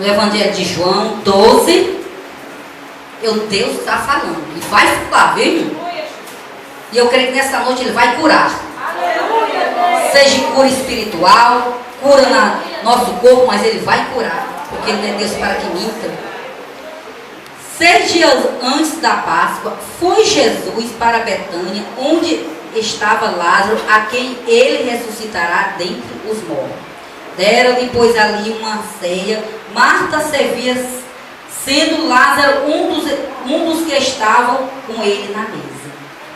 no Evangelho de João 12, Deus está falando. Ele vai falar, viu? E eu creio que nessa noite Ele vai curar. Seja cura espiritual, cura no nosso corpo, mas Ele vai curar. Porque Ele não é Deus para que minta. 6 dias antes da Páscoa, foi Jesus para Betânia, onde estava Lázaro, a quem Ele ressuscitará dentre os mortos. Deram-lhe, pois, ali uma ceia. Marta servia, sendo Lázaro um dos que estavam com ele na mesa.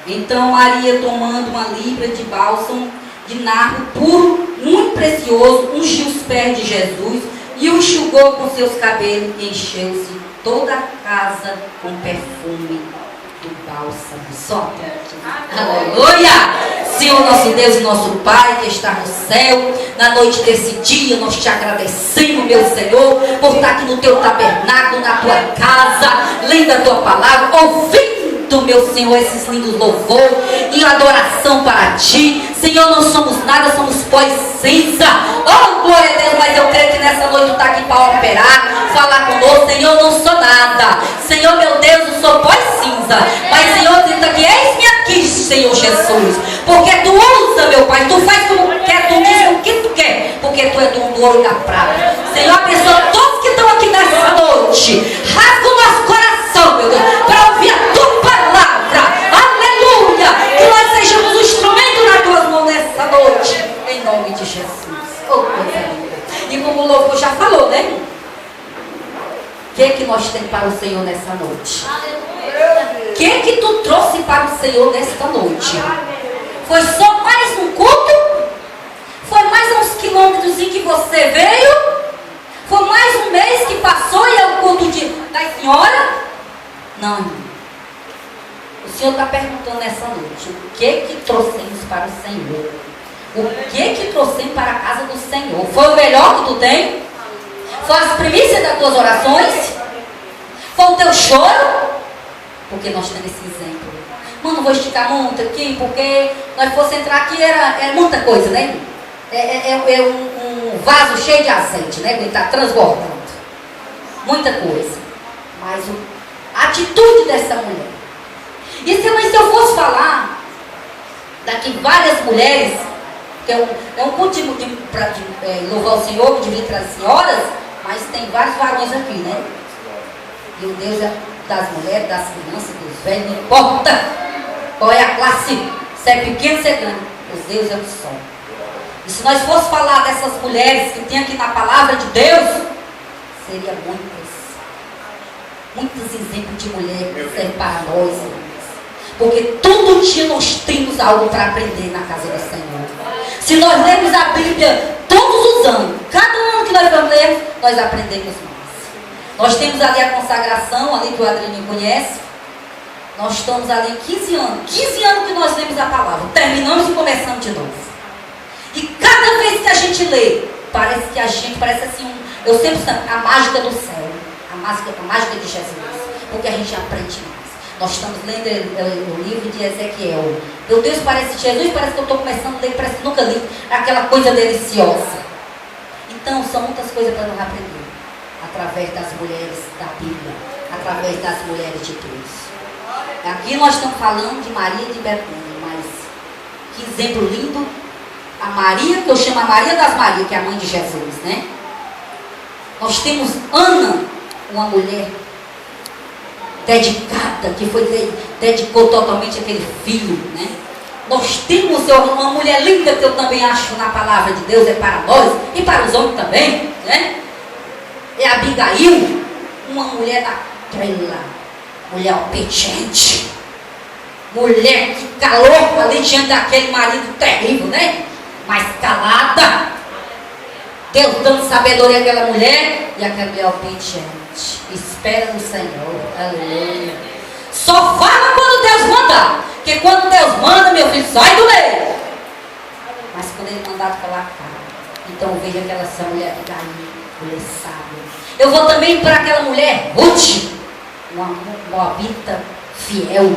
Então Maria, tomando uma libra de bálsamo de nardo puro, muito precioso, ungiu os pés de Jesus e o enxugou com seus cabelos, e encheu-se toda a casa com perfume do bálsamo. Só aleluia! Senhor nosso Deus e nosso Pai que está no céu, na noite desse dia nós te agradecemos, meu Senhor, por estar aqui no teu tabernáculo, na tua casa, lendo a tua palavra, ouvindo, meu Senhor, esses lindos louvores e adoração para ti. Senhor, não somos nada, somos pó e cinza. Oh, glória a Deus, mas eu creio que nessa noite tu está aqui para operar, falar conosco. Senhor, não sou nada. Senhor, meu Deus, eu sou pó e cinza. Mas, Senhor, diz aqui, eis-me aqui, Senhor Jesus. Porque tu usa, meu Pai, tu faz como quer, tu diz o que tu quer. Porque tu é dono do ouro e da prata. Senhor, abençoa todos que estão aqui nessa noite. Rasga o nosso coração, meu Deus, para ouvir a tua palavra. Aleluia. Que nós sejamos um instrumento nas tuas mãos nessa noite. Em nome de Jesus. Oh, coisa linda. E como o louvor já falou, né? O que nós temos para o Senhor nessa noite? O que tu trouxe para o Senhor nesta noite? Foi só mais um culto? Foi mais uns quilômetros em que você veio? Foi mais um mês que passou e é o culto da senhora? Não, irmão. O Senhor está perguntando nessa noite, o que trouxemos para o Senhor? O que trouxemos para a casa do Senhor? Foi o melhor que tu tem? Foi as primícias das tuas orações? Foi o teu choro? Porque nós temos esse exemplo. Mano, não vou esticar muito aqui, porque nós fosse entrar aqui era muita coisa, né? É um vaso cheio de azeite, né? Ele está transbordando. Muita coisa. Mas a atitude dessa mulher. E se eu fosse falar daqui várias mulheres, que é um culto para louvar o Senhor, que devia trazer senhoras, mas tem vários varões aqui, né? E o Deus é das mulheres, das crianças, dos velhos, não importa qual é a classe, se é pequeno, se é grande, os Deus é o som. E se nós fosse falar dessas mulheres que tem aqui na palavra de Deus, seria muitos exemplos de mulher que servem para nós, porque todo dia nós temos algo para aprender na casa do Senhor. Se nós lemos a Bíblia todos os anos, cada ano que nós vamos ler, nós aprendemos mais. Nós temos ali a consagração, ali que o Adriano conhece. Nós estamos ali 15 anos. 15 anos que nós lemos a palavra. Terminamos e começamos de novo. E cada vez que a gente lê, parece assim, eu sempre falo, a mágica do céu. A mágica de Jesus. Porque a gente aprende mais. Nós estamos lendo o livro de Ezequiel. Meu Deus, Jesus parece que eu estou começando a ler, parece que nunca li. Aquela coisa deliciosa. Então, são muitas coisas para nós aprender. Através das mulheres da Bíblia. Através das mulheres de Deus. Aqui nós estamos falando de Maria de Betânia. Mas, que exemplo lindo. A Maria, que eu chamo a Maria das Marias, que é a mãe de Jesus, né? Nós temos Ana, uma mulher dedicada, que dedicou totalmente aquele filho, né? Nós temos uma mulher linda, que eu também acho na palavra de Deus, é para nós e para os homens também, né? É Abigail, uma mulher daquela, mulher obediente, mulher que calou ali diante daquele marido terrível, né? Mas calada, Deus dando sabedoria àquela mulher, e aquela mulher obediente, espera no Senhor, aleluia. Só fala quando Deus mandar, porque quando Deus manda, meu filho, sai do meio. Mas quando Ele mandar, cala a cara. Então eu vejo essa mulher daí, mulher sábia. Eu vou também para aquela mulher Ruth, uma moabita fiel.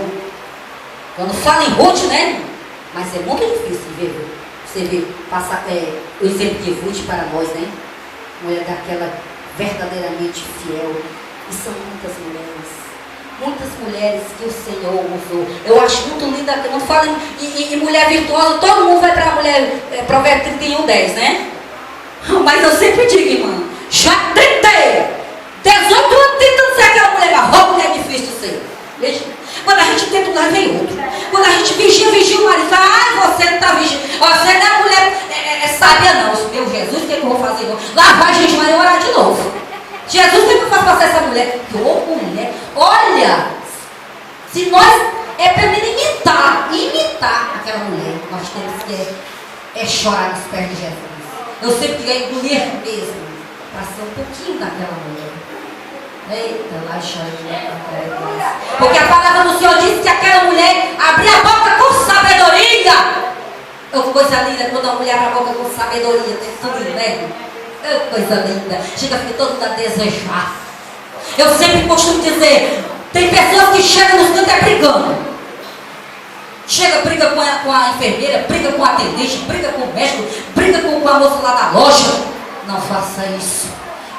Quando fala em Ruth, né? Mas é muito difícil ver. Você vê, passar o exemplo de Ruth para nós, né? Mulher daquela verdadeiramente fiel. E são muitas mulheres que o Senhor usou. Eu acho muito linda, não fala em mulher virtuosa, todo mundo vai para a mulher, Provérbios 31:10, né? Mas eu sempre digo, irmã, já tentei 18 anos tentando ser aquela mulher, mas roupa é difícil ser. Quando a gente tenta, lá vem outro. Quando a gente vigia o marido, você não está vigiando, você não é mulher sábia não. Meu Jesus, o que eu vou fazer? Lá vai gente, mas eu orar de novo. Jesus, o que eu faço para ser essa mulher? Que mulher, olha, se nós é para imitar aquela mulher, nós temos que chorar nos pés de Jesus. Eu sempre digo, engolir mesmo, para ser um pouquinho daquela mulher. Eita, lá chora. Porque a palavra do Senhor diz que aquela mulher abria a boca com sabedoria. Coisa linda quando a mulher abre a boca com sabedoria, tem tudo, né? Coisa linda. Chega a ficar todo mundo a desejar. Eu sempre costumo dizer, tem pessoas que chegam nos cantos brigando. Chega, briga com a enfermeira, briga com a atendente, briga com o médico, briga com a moça lá da loja. Não faça isso.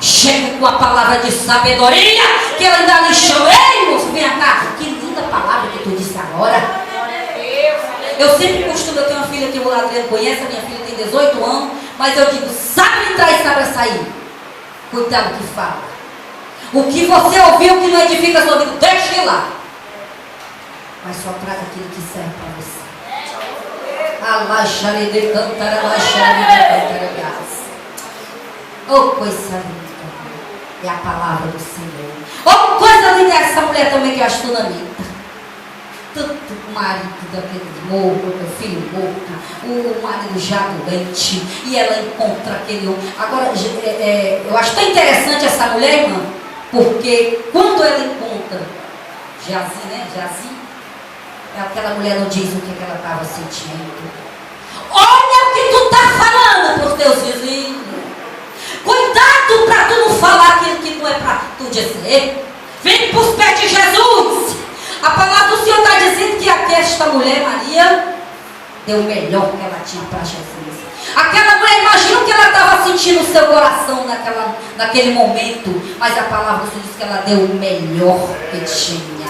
Chega com a palavra de sabedoria, que ela ainda lhe chama. Ei, moço, vem cá. Que linda palavra que tu disse agora. Eu sempre costumo, eu tenho uma filha que o Adriano conhece, a minha filha tem 18 anos, mas eu digo, sabe entrar e sabe sair. Cuidado que fala. O que você ouviu que não edifica a sua vida, deixa ele lá. Mas só traga aquilo que serve para você. Alaxare de cantar, alaxare de cantar. Oh, coisa linda. É a palavra do Senhor. Oh, coisa linda é essa mulher também que eu acho tunamita. Tanto o marido daquele morto, o filho morto, o marido já doente, e ela encontra aquele homem. Agora, eu acho tão interessante essa mulher, irmã, porque quando ela encontra Jazi, né? Jazi, aquela mulher não diz o que ela estava sentindo. Olha o que tu está falando para os teus vizinhos. Cuidado para tu não falar aquilo que não é para tu dizer. Vem para os pés de Jesus. A palavra do Senhor está dizendo que esta mulher, Maria, deu o melhor que ela tinha para Jesus. Aquela mulher, imagina o que ela estava sentindo no seu coração naquele momento. Mas a palavra do Senhor diz que ela deu o melhor que tinha.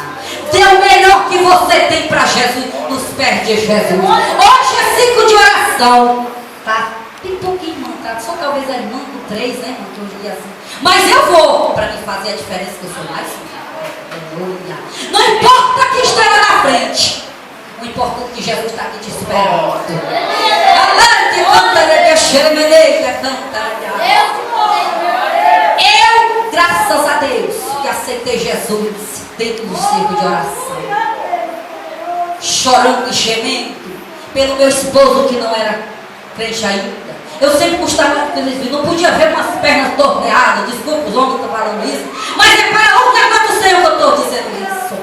Deu o melhor que você tem para Jesus, nos pés de Jesus. Hoje é 5 de oração. Tá? Tem pouquinho, irmã, tá? Só talvez a irmã do 3, né, irmã, que eu diria assim. Mas eu vou, para me fazer a diferença, que eu sou mais. Não importa quem esteja na frente. O importante é que Jesus está aqui te esperando. Eu, graças a Deus, que aceitei Jesus dentro do círculo de oração, chorando e gemendo pelo meu esposo que não era crente ainda. Eu sempre gostava, não podia ver umas pernas torneadas. Desculpa os homens que estão falando isso, mas é para o negócio do Senhor que eu estou dizendo isso.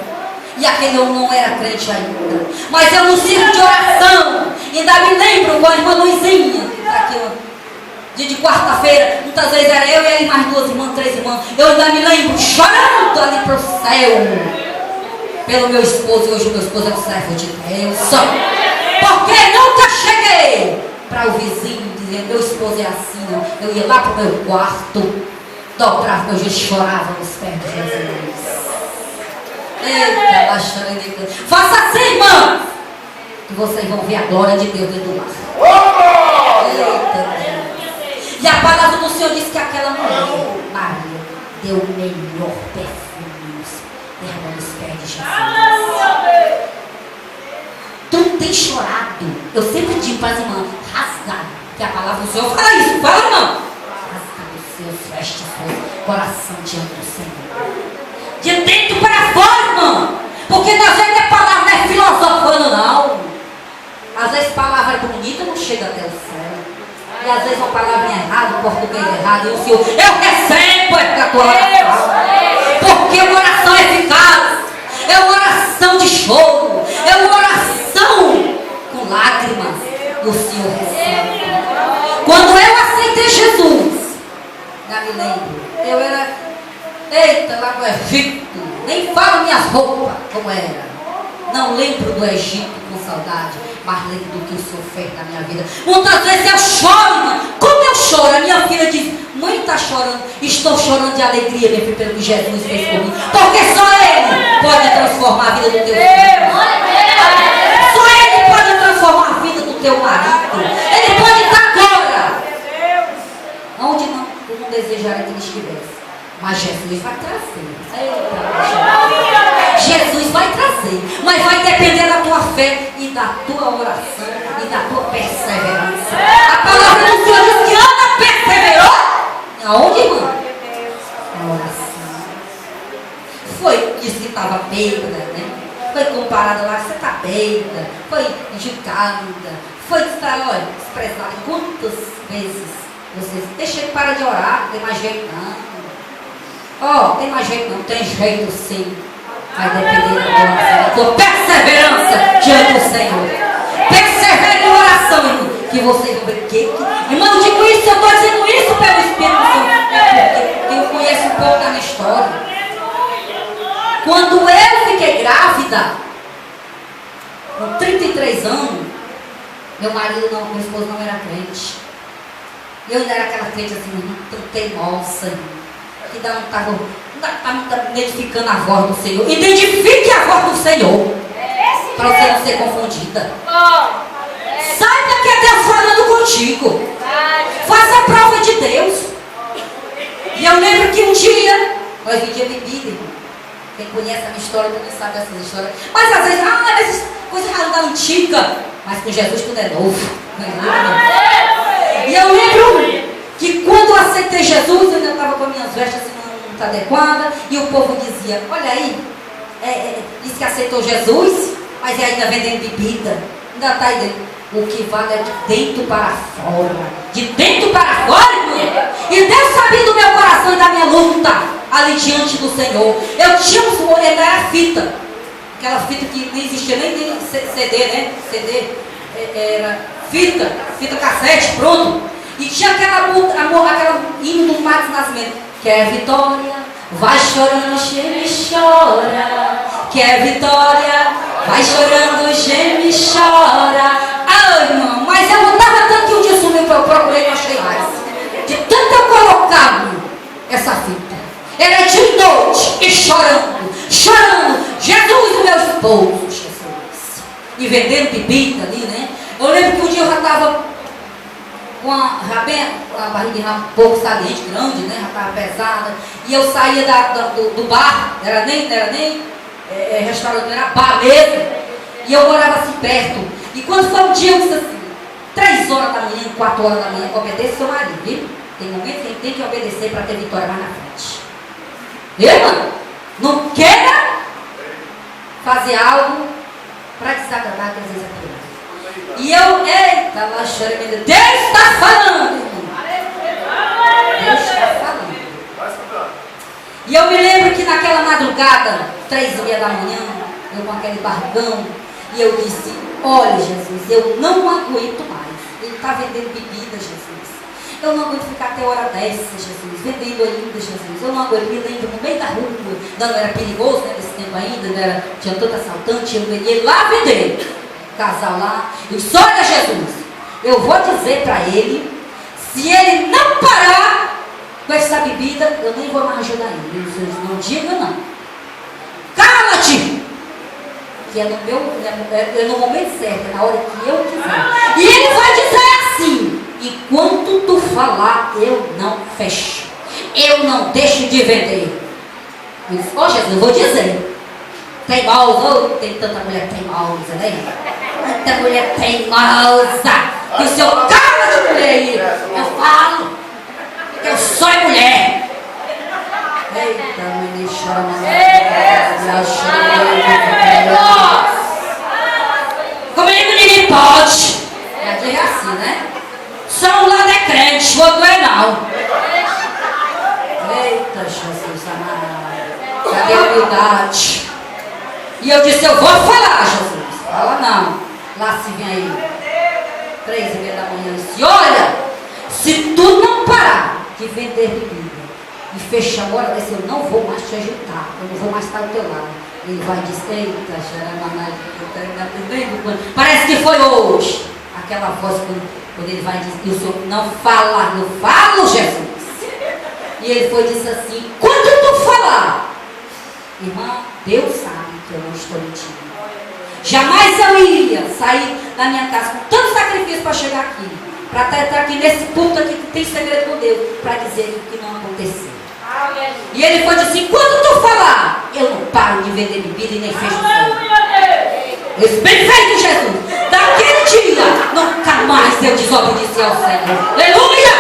E aquele homem não era crente ainda. Mas eu no círculo de oração, ainda me lembro com a irmã Luizinha, que está aqui, dia de quarta-feira, muitas vezes era eu e mais 2 irmãs, 3 irmãs. Eu ainda me lembro chorando ali para o céu pelo meu esposo. E hoje o meu esposo é um servo de Deus. Porque nunca cheguei para o vizinho dizendo, meu esposo é assim, ó. Eu ia lá para o meu quarto, dobrava meu joelho e chorava nos pés de Jesus. Eita, baixando. Faça assim, irmã, que vocês vão ver a glória de Deus dentro do lar. Eita Deus. E a palavra do Senhor diz que aquela mulher, Maria, deu o melhor perfume nos pés de Jesus. Tu tem chorado. Eu sempre digo para as irmãs, rasgado, que a palavra do Senhor fala isso, fala não. Rasgado os seus vestes, seu coração diante do Senhor. De dentro para fora, irmão. Porque às vezes a palavra não é filosofando, não. Às vezes a palavra é bonita, não chega até o céu. E às vezes uma palavra errada, um português errado, e o Senhor, eu recebo essa tua oração. Porque uma oração é eficaz. É uma oração de choro. É uma oração com lágrimas. E o Senhor recebe. Quando eu aceitei Jesus, já me lembro, eu era... Eita, lá no Egito, nem falo minhas roupas como era. Não lembro do Egito com saudade, mas lembro do que o Senhor fez na minha vida. Muitas vezes eu choro, irmã. Como eu chora. Minha filha diz, mãe está chorando. Estou chorando de alegria, minha filha, pelo que Jesus fez por mim. Porque só Ele pode transformar a vida do teu filho. Só Ele pode transformar a vida do teu marido. Ele pode estar agora onde tu não desejaria que ele estivesse. Mas Jesus vai trazer. Eita, Jesus vai trazer. Mas vai depender da tua fé e da tua oração e da tua perseverança. A palavra do Senhor diz que Ana perseverou. Aonde, irmão? Na oração. Foi, disse que estava bêbada, né? Foi comparada lá, você está bêbada. Foi julgada. Foi, olha, desprezada. Quantas vezes você deixa ele parar de orar, não tem mais jeito não. Tem mais jeito não, tem jeito sim. Vai depender da tua perseverança diante do Senhor. Persevere em oração, irmão, que você vai ver que. Irmão, eu digo isso, eu estou dizendo isso pelo Espírito Santo, porque eu conheço um pouco da minha história. Quando eu fiquei grávida, com 33 anos, meu esposo não era crente. Eu ainda era aquela crente assim, tão teimosa, que não estava identificando a voz do Senhor. Identifique a voz do Senhor, para você não ser confundida. Saiba que é Deus falando contigo. Faça a prova de Deus. E eu lembro que um dia, nós vendíamos bebida, irmão. Quem conhece a minha história, todo mundo sabe dessas histórias. Mas às vezes, essas coisas da antiga. Mas com Jesus tudo é novo. E eu lembro que quando eu aceitei Jesus, eu ainda estava com as minhas vestes assim, não adequada. E o povo dizia, olha aí, diz que aceitou Jesus, mas ainda vendendo bebida. Ainda está aí dentro. O que vale é de dentro para fora. De dentro para fora, irmão. E Deus sabia do meu coração e da minha luta ali diante do Senhor. Eu tinha um era fita. Aquela fita que não existia nem CD, né? CD era fita cassete, pronto. E tinha aquela hino do Marcos Nascimento. Quer vitória? Vai chorando, geme e chora. Quer vitória? Vai chorando, geme e chora. Irmão, mas eu lutava tanto que um dia sumiu, eu procurei e não achei mais. De tanto eu colocar essa fita. Era de noite e chorando. Jesus, meu esposo, Jesus. E vendendo bebida ali, né? Eu lembro que um dia eu já estava com a barriga um pouco saliente, grande, né? Já estava pesada. E eu saía do bar, não era nem restaurante, era bar mesmo. E eu morava assim perto. E quando foi um dia, eu disse assim, 3 horas da manhã, 4 horas da manhã, obedeça seu marido, viu? Tem momentos que ele tem que obedecer para ter vitória mais na frente. Viu, mano? Não queira fazer algo para desagradar às vezes a criança. E eu, eita, lá chorando, Deus está falando, irmão. Deus está falando. E eu me lembro que naquela madrugada, 3h30 da manhã, eu com aquele barrigão, e eu disse, olha Jesus, eu não aguento mais. Ele está vendendo bebida, Jesus. Eu não aguento ficar até hora dessa, Jesus. Vendendo ainda, Jesus. Eu não aguento. Me lembro no meio da rua. Não era perigoso, né? Nesse tempo ainda. Tinha tanto assaltante. Eu vendia lá vender. Casal lá. Eu disse, olha Jesus, eu vou dizer para ele, se ele não parar com essa bebida, eu nem vou mais ajudar ele. Jesus, não diga não. Cala-te! Que é no momento certo, é na hora que eu quiser. E ele vai dizer assim, enquanto tu falar, eu não fecho. Eu não deixo de vender. Eu disse, Jesus, eu vou dizer. Teimosa, tem tanta mulher teimosa, né? Tanta mulher teimosa. E o senhor, cala de mulher aí. Eu falo, que eu sou mulher. Eita, menina, chora, comigo ninguém pode. Já diz assim, né? Só um lado é crente, o outro é não. Eita, Jesus amado. Cadê a humildade? E eu disse, eu vou falar, Jesus. Fala não. Lá se vem aí. 3h30 da manhã. Eu disse, olha, se tu não parar de vender bebida e fechar agora desse, eu não vou mais te ajudar. Eu não vou mais estar ao teu lado. Ele vai dizer, eita, parece que foi hoje. Aquela voz Quando ele vai dizer, e o Senhor não fala, eu falo, Jesus. E ele foi e disse assim, quando tu falar, irmã, Deus sabe que eu não estou mentindo. Jamais eu iria sair da minha casa com tanto sacrifício para chegar aqui, para estar aqui nesse ponto aqui que tem segredo com Deus, para dizer que não aconteceu. E ele foi e disse assim, quando tu falar, eu não paro de vender bebida e nem fecho o fogo. Esse bem feito, Jesus. Daquele dia, nunca mais eu desobedeci ao Senhor. Aleluia!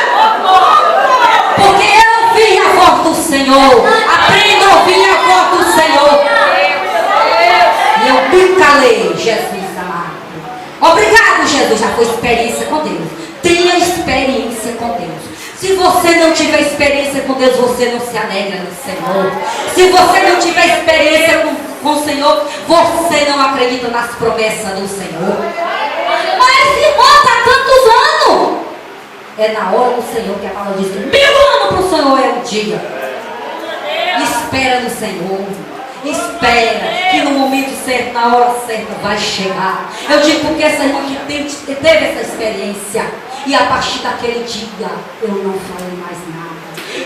Porque eu ouvi a voz do Senhor. Aprenda a ouvir a voz do Senhor. E eu me calei, Jesus amado. Obrigado, Jesus. Já foi experiência com Deus. Tenha experiência com Deus. Se você não tiver experiência com Deus, você não se alegra no Senhor. Se você não tiver experiência com o Senhor, você não acredita nas promessas do Senhor. Mas irmão, há tantos anos. É na hora do Senhor que a palavra diz que 1000 anos para o Senhor é um dia. Espera no Senhor. Espera que no momento certo, na hora certa, vai chegar. Eu digo porque essa irmã que teve essa experiência, e a partir daquele dia eu não falei mais nada.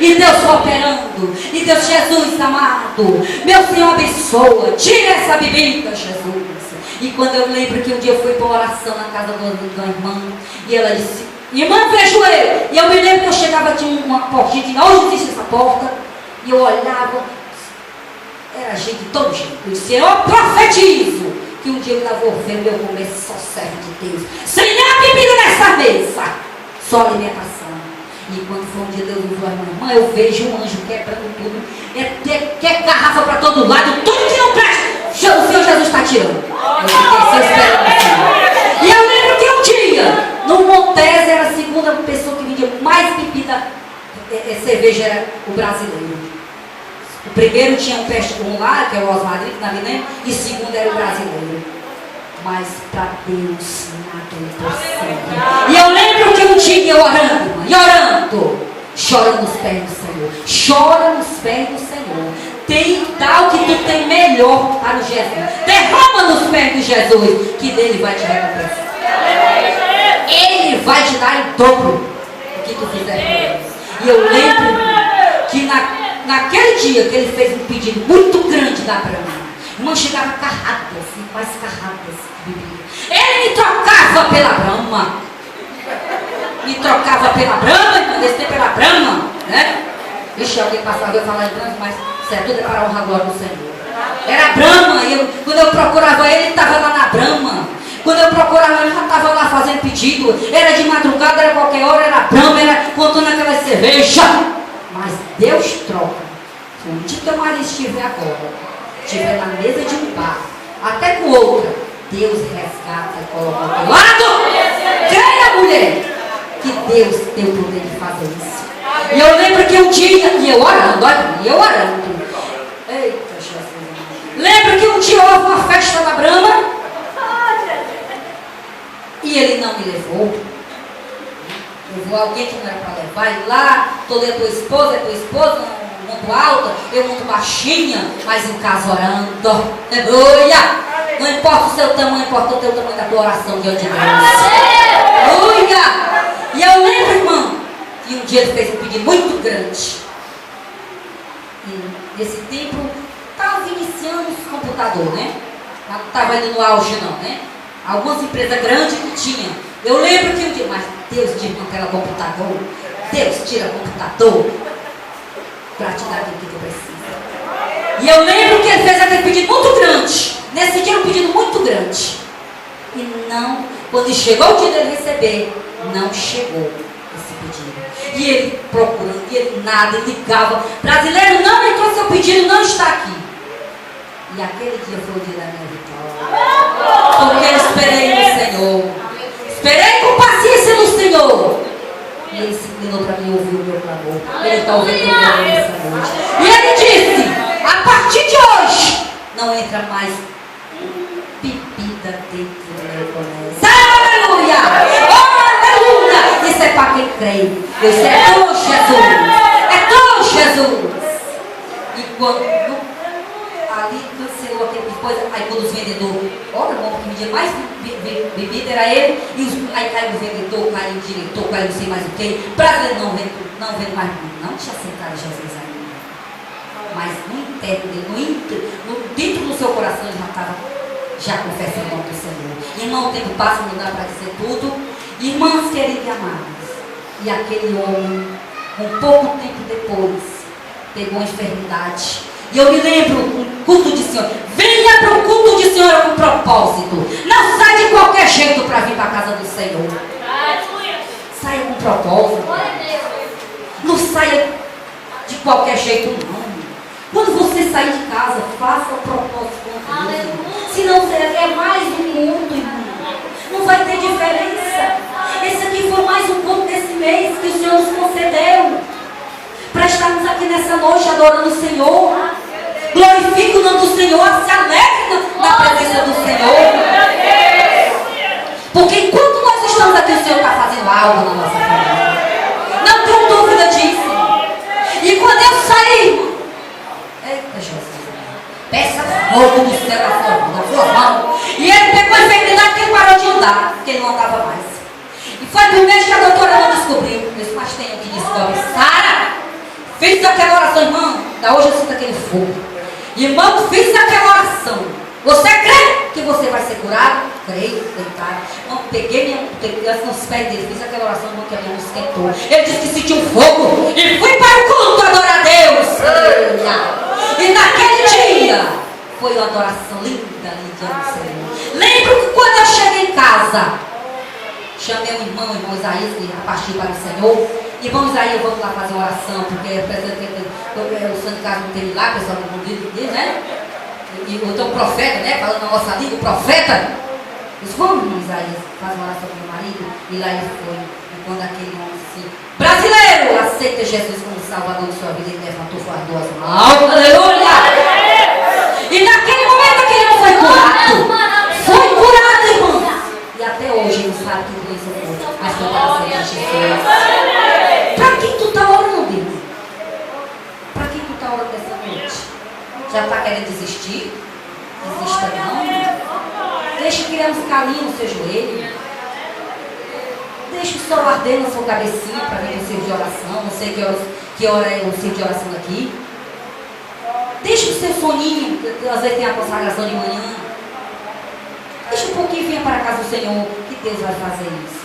E Deus foi operando. E Deus, Jesus amado, meu Senhor abençoa. Tira essa bebida, Jesus. E quando eu lembro que um dia eu fui para uma oração na casa da irmã, e ela disse, irmã, fecha ele. E eu me lembro que eu chegava, tinha uma portinha, que hoje existe essa porta, e eu olhava, era gente de todo jeito. Eu disse, eu profetizo que um dia eu vou ver meu comer só servo de Deus. Sem nem bebida nessa mesa, só alimentação. E quando foi um dia Deus me falou, irmã, eu vejo um anjo quebrando tudo. É garrafa para todo lado, tudo que não presta. O Senhor Jesus está tirando. Eu fiquei esperando assim. E eu lembro que um dia, no Montes, era a segunda pessoa que vendia mais bebida, cerveja, era o brasileiro. O primeiro tinha um lá, que é o Osmar, que não me lembro, e o segundo era o brasileiro. Mas para Deus nada é impossível. E eu lembro que um dia eu orando, irmã, e orando, chora nos pés do Senhor. Chora nos pés do Senhor. Tem tal que tu tem melhor para o Jesus. Derrama nos pés de Jesus, que dele vai te recompensar. Ele vai te dar em dobro o que tu fizer por ele. E eu lembro que naquele dia que ele fez um pedido muito grande da Brahma, irmã, chegava carradas, mais carradas de bebida. Ele me trocava pela Brahma. Me trocava pela Brahma, e nesse tempo era Brahma, né? Vixe, alguém passava, eu falava em Brahma, mas isso é tudo para a honra agora do Senhor. Era Brahma, quando eu procurava ele, ele estava lá na Brahma. Quando eu procurava ele, já estava lá fazendo pedido. Era de madrugada, era qualquer hora, era Brahma, era contando aquela cerveja. Mas Deus troca. Onde teu marido estiver agora, estiver na mesa de um bar, até com outra, Deus resgata e coloca ao teu lado. Creia, mulher, que Deus tem o poder de fazer isso. E eu lembro que um dia, e eu orando, olha, e eu orando. Eita, Jesus. Lembro que um dia houve uma festa na Brahma, e ele não me levou. Levou alguém que não era para levar, e lá, toda a tua esposa, muito alta, eu muito baixinha, mas em casa orando. Aleluia! Não importa o seu tamanho, importa o teu tamanho da tua oração diante de Deus. Aleluia! E eu lembro, irmão, que um dia ele fez um pedido muito grande. E nesse tempo, estava iniciando os computadores, né? Não estava indo no auge não, né? Algumas empresas grandes que tinham. Eu lembro que um dia, mas Deus desmantela o computador. Deus tira o computador para te dar aquilo que tu precisa. E eu lembro que ele fez aquele pedido muito grande. Nesse dia um pedido muito grande. E não, quando chegou o dia dele receber, não chegou esse pedido. E ele procurando, e ele nada, ele ligava. Brasileiro, não entrou, seu pedido não está aqui. E aquele dia foi o dia da minha vitória. Porque eu esperei no Senhor. Esperei com paciência no Senhor. E ele se inclinou para mim ouvir o meu clamor. Ele está ouvindo o meu clamor nessa noite. E ele disse, a partir de hoje, não entra mais bebida dentro do meu comércio. Aleluia! Oh, aleluia! Isso é para quem crê. Isso é tão Jesus. É tão Jesus. E quando ali cancelou aquele coisa. Aí quando os vendedores, olha, bom, porque o dia mais bebida era ele, aí caiu o vendedor, caiu o diretor, caiu não sei mais o que. Brasileiro não vende mais, não tinha aceitado Jesus ainda. Mas no interno dele, dentro do seu coração, ele já confessa o nome do Senhor. Irmão, o tempo passa, não dá para dizer tudo. Irmãs queridas e amadas, e aquele homem, um pouco tempo depois, pegou uma enfermidade. E eu me lembro, um culto de Senhor. Venha para o culto de Senhor com propósito. Não sai de qualquer jeito para vir para a casa do Senhor. Saia com propósito. Não saia de qualquer jeito, não. Quando você sair de casa, faça o propósito com Deus. Senão é mais um culto, irmão. Não vai ter diferença. Esse aqui foi mais um culto desse mês que o Senhor nos concedeu. Para estarmos aqui nessa noite adorando o Senhor. Glorifique o nome do Senhor, se alegre na presença do Senhor. Porque enquanto nós estamos aqui, o Senhor está fazendo algo na nossa família. Não tenho dúvida disso. E quando eu sair, eita Jesus, peça fogo do céu na sua mão. E ele pegou a enfermidade que ele parou de andar, porque ele não andava mais. E foi por mês que a doutora não descobriu. Mas tem um que descobre. Sara, fiz aquela oração, irmão. Da hoje eu sinto aquele fogo. Irmão, fiz aquela oração. Você crê que você vai ser curado? Creio, deitado. Não, peguei nos pés dele, fiz aquela oração, irmão, que a minha mão esquentou. Ele disse que sentiu fogo. E fui para o culto adorar a Deus. E naquele dia foi uma adoração linda diante do Senhor. Lembro que quando eu cheguei em casa, chamei o irmão Isaías, que partiu para o Senhor. Irmão Isaías, vamos lá fazer uma oração, porque o santo de casa não tem milagre, pessoal não diz, né? E o profeta, né? Falando na nossa língua, o profeta. Disse, vamos, irmão Isaías, faz uma oração para o meu marido. E lá ele foi. E quando aquele homem disse, brasileiro, aceita Jesus como Salvador de sua vida, ele levantou suas duas mãos. Aleluia! E naquele momento aquele homem foi curado. Foi curado, irmão. E até hoje ele sabe que Deus é bom. Mas foi para aceitar Jesus. Para quem tu está orando, irmão? Para quem tu está orando essa noite? Já está querendo desistir? Desista não. Deixa criar uns calinhos no seu joelho. Deixa o sol arder na sua cabecinha para ver o seu de oração. Não sei que hora é o seu de oração daqui. Deixa o seu soninho, às vezes tem a consagração de manhã. Deixa um pouquinho e venha para a casa do Senhor, que Deus vai fazer isso.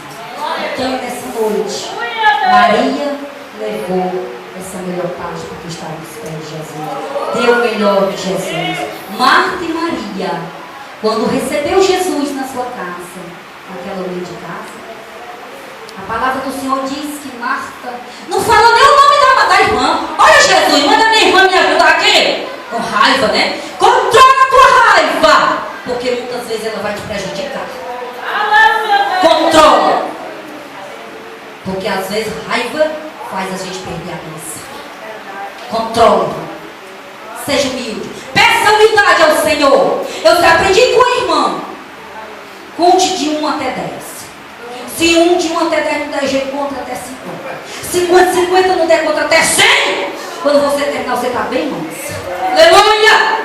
Então, nessa noite, Maria levou essa melhor parte porque estava nos pés de Jesus. Deu o melhor de Jesus. Marta e Maria, quando recebeu Jesus na sua casa, naquela noite de casa, a palavra do Senhor diz que Marta não falou nem o nome da irmã. Olha, Jesus, manda minha irmã me ajudar aqui. Com raiva, né? Controla a tua raiva, porque muitas vezes ela vai te prejudicar. Controla. Porque às vezes raiva faz a gente perder a bênção. Controla. Seja humilde. Peça humildade ao Senhor. Eu já aprendi com a irmã. Conte de 1 até 10. Se de 1 até 10 não der jeito, conta até 50. 50 não der, conta até 100. Quando você terminar, você está bem, irmãos? Aleluia!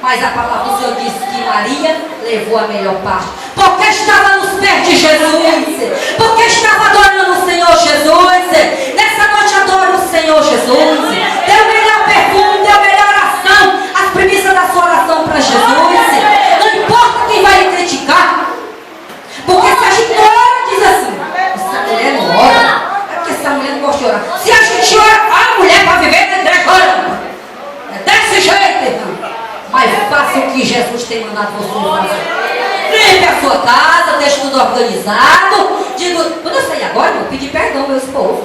Mas a palavra do Senhor diz que Maria levou a melhor parte. Porque estava nos pés de Jesus. Porque estava adorando o Senhor Jesus. Nessa noite adora o Senhor Jesus. Dê o melhor perfume, dê a melhor oração. As premissas da sua oração para Jesus. Não importa quem vai lhe criticar. Porque se a gente ora, diz assim, essa mulher não ora. É porque essa mulher não gosta de orar. Se a gente ora, a mulher para viver na igreja ora. É desse jeito, irmão. Mas faça o que Jesus tem mandado você fazer. Limpe a sua casa, deixe tudo organizado. Digo, quando eu sair agora, eu vou pedir perdão ao meu esposo.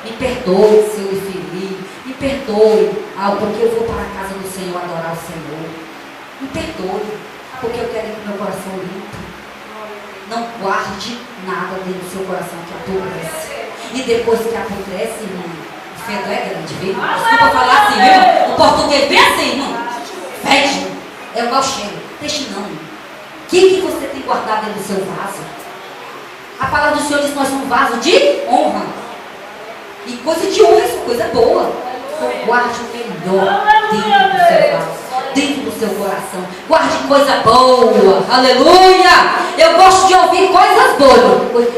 Me perdoe se eu lhe feri. Me perdoe, porque eu vou para a casa do Senhor adorar o Senhor. Me perdoe, porque eu quero ir com meu coração limpo. Não guarde nada dentro do seu coração que apodrece. E depois que apodrece, irmão, o fedor é grande, viu? Desculpa falar assim, viu? O português bem assim, irmão. Fede, é o mau cheiro. Deixe não. O que você tem guardado dentro do seu vaso? A palavra do Senhor diz que nós somos um vaso de honra. E coisa de honra é coisa boa. Então guarde o melhor dentro do seu coração, dentro do seu coração. Guarde coisa boa. Aleluia! Eu gosto de ouvir coisas boas.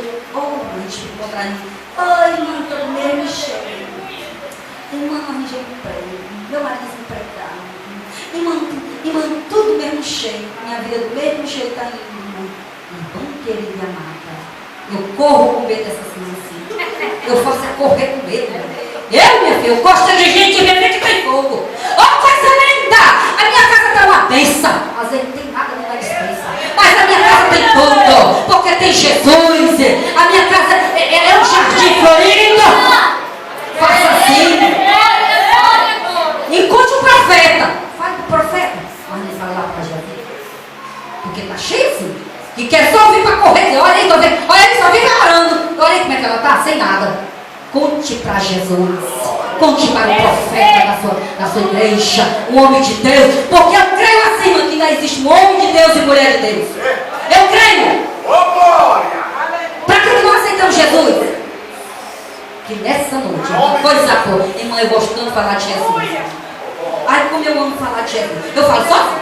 Gente, encontrar mim. Ai, irmã, estou mesmo cheio. Irmã, arranjei um emprego. Meu marido desempregado. Irmã, tudo mesmo cheio. Minha vida do mesmo cheio está indo. Irmã querida e amada, eu corro com medo dessas coisas assim. Eu faço a correr com medo. Minha filha, eu gosto de gente que vê que tem fogo. Oh, coisa linda! A minha casa está uma bênção. Às vezes não tem nada, não é dispensa. Mas a minha casa tem tudo. Porque tem Jesus. A minha casa é um jardim florido. Faça assim. Encontre um profeta. Fale com o profeta. Mas não fala lá para Jesus. Porque está cheio assim. E quer só vir para correr. Olha aí, só vive orando. Olha aí como é que ela está, sem nada. Conte para Jesus. Conte para o profeta da sua igreja, um homem de Deus. Porque eu creio assim, que ainda existe um homem de Deus e mulher de Deus. Eu creio. Para que nós aceitamos Jesus? Que nessa noite, uma coisa boa. Irmã, eu gosto tanto de falar de Jesus. Ai, como eu amo falar de Jesus. Eu falo só.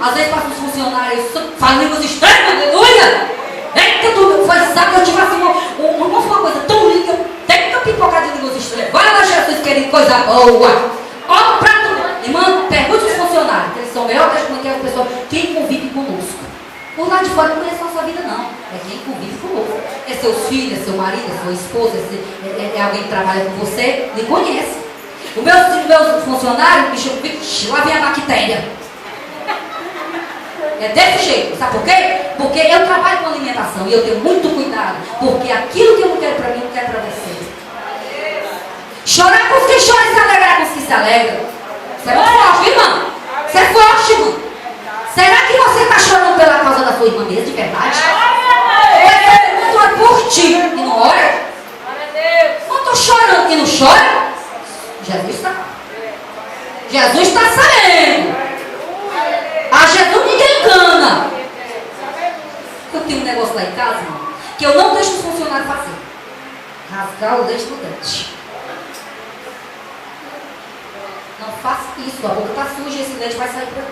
Às vezes para os funcionários, falam línguas estranhas, aleluia! Eita, tu sabe que eu tive assim uma coisa tão linda, tenta pipocar de línguas estranhas. Vai lá, Jesus, querido, coisa boa. Ó, pra tu. Irmã, pergunte aos funcionários, que eles são melhores do que as pessoas, quem convive conosco. Por lá de fora não conhece a sua vida, não. É quem convive conosco. É seus filhos, é seu marido, é sua esposa, é alguém que trabalha com você, lhe conhece. Os meus funcionários, bicho, lá vem a bactéria. É desse jeito, sabe por quê? Porque eu trabalho com alimentação e eu tenho muito cuidado, porque aquilo que eu não quero para mim, eu não quero para você. Chorar com os que choram e se alegrar com os que se alegram. Você é muito forte, irmã. Você é forte, irmã. Será que você está chorando pela causa da sua irmã mesmo, de verdade? Ou é que você por ti e não ora? Não estou chorando e não chora? Jesus está. Jesus está sabendo. A Jesus ninguém engana. Eu tenho um negócio lá em casa, irmão, que eu não deixo os funcionários fazer. Rasgar o leite no dente. Não faça isso, a boca está suja, esse leite vai sair para mim.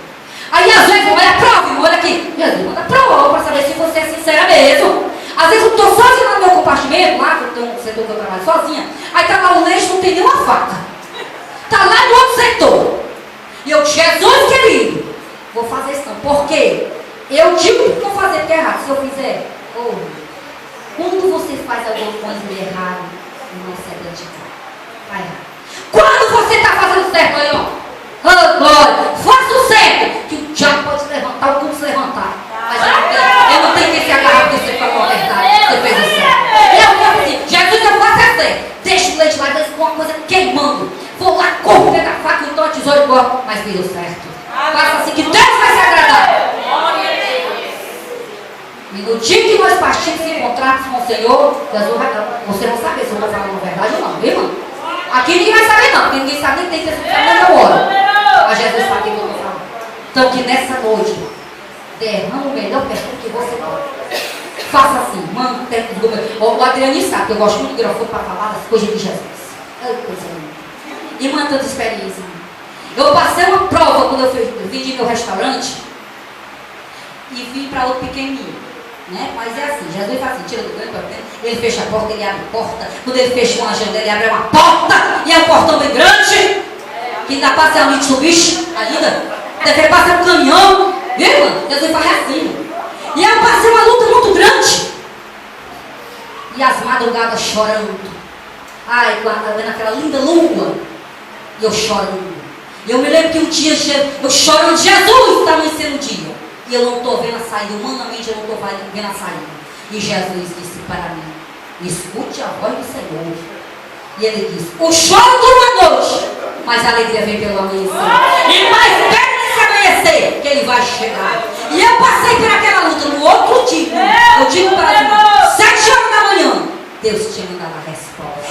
Aí às vezes, olha a prova, irmão, olha aqui. Jesus, manda prova para saber se você é sincera mesmo. Às vezes eu estou sozinha no meu compartimento, lá, que eu tenho um setor que eu trabalho sozinha. Aí está lá o leite, não tem nenhuma faca. Está lá no outro setor. E eu, Jesus querido, vou fazer isso não. Por quê? Eu digo que vou fazer porque é errado. Se eu fizer, quando você faz alguma coisa de errado, não se acreditar. Vai errado. Quando você está fazendo certo, aí ó, glória, faça o certo, que o diabo pode se levantar, o como se levantar. Mas eu não tenho que se agarrar porque você falou a verdade, você fez o certo. Eu quero assim, Jesus, eu faço a certo. Deixa o leite lá dentro com uma coisa queimando. Vou lá, corro dentro da faca e dou a tesoura igual, mas fez o certo. Faça assim que Deus vai se agradar. E no dia que nós partimos e encontrarmos com o Senhor, Jesus vai dar. Você não sabe se eu estou falando a verdade ou não, viu, irmão? Aqui ninguém vai saber não, porque ninguém sabe nem tem que ser na hora. Mas Jesus sabe o que eu estou falando. Então que nessa noite, derrama o melhor perfume que você pode. Faça assim, mantenha o Adriano sabe que eu gosto muito de microfone para falar das coisas de Jesus. É coisa linda. E uma tanta experiência. Eu passei uma prova quando eu vendi meu restaurante e vim para outro pequenininho. Né? Mas é assim, Jesus faz assim, tira do canto, ele fecha a porta, ele abre a porta. Quando ele fecha uma janela, ele abre uma porta. E é um portão bem grande, que ainda passa a mente do bicho, ainda. Deve passar um caminhão, viu, irmão? Jesus faz assim. E eu passei uma luta muito grande. E as madrugadas chorando. Ai, vendo aquela linda lua. E eu chorando. E eu me lembro que um dia eu chorando, Jesus, está amanhecendo o dia. E eu não estou vendo a saída, humanamente eu não estou vendo a saída. E Jesus disse para mim, escute a voz do Senhor. E ele disse, o choro dura uma noite, mas a alegria vem pelo amanhecer. E mais perto desse amanhecer, que ele vai chegar. E eu passei por aquela luta no outro dia. Eu digo para ele, 7 horas da manhã, Deus tinha mandado a resposta.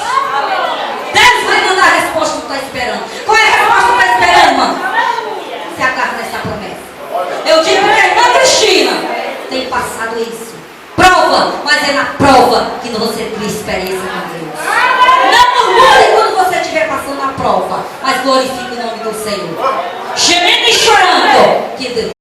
Deus vai mandar a resposta que tu está esperando. Qual é a resposta que tu está esperando, irmão? Se agarra nessa promessa. Eu digo que a irmã Cristina tem passado isso. Prova, mas é na prova que você tem experiência com Deus. Não murmure quando você estiver passando. passando a prova, mas glorifique o nome do Senhor. Gemendo e chorando, que Deus